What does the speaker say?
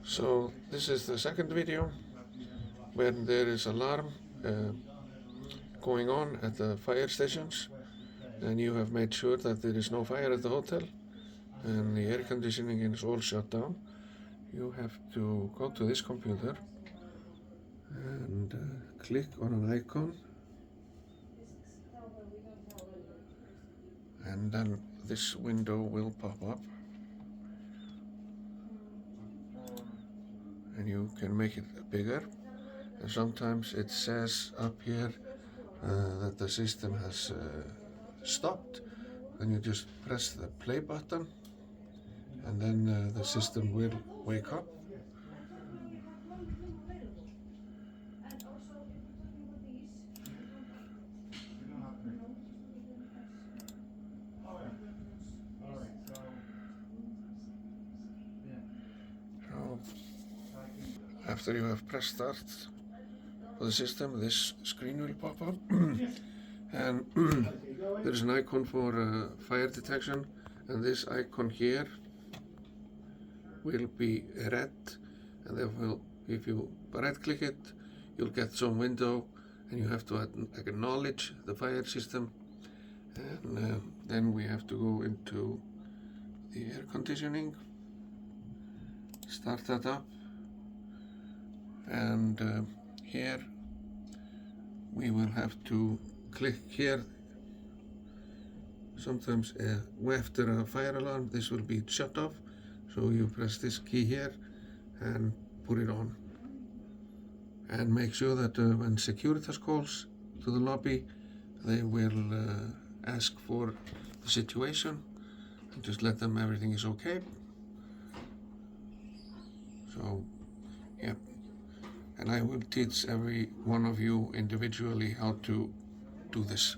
So this is the second video when there is alarm going on at the fire stations, and you have made sure that there is no fire at the hotel and the air conditioning is all shut down. You have to go to this computer and click on an icon, and then this window will pop up and you can make it bigger. And sometimes it says up here that the system has stopped. Then you just press the play button and then the system will wake up. So after you have pressed start for the system, this screen will pop up and there is an icon for fire detection, and this icon here will be red, and therefore if you right click it, you'll get some window and you have to acknowledge the fire system, and then we have to go into the air conditioning, start that up, and here we will have to click here. Sometimes after a fire alarm this will be shut off, so you press this key here and put it on, and make sure that when Securitas calls to the lobby they will ask for the situation and just let them everything is okay. So yeah, and I will teach every one of you individually how to do this.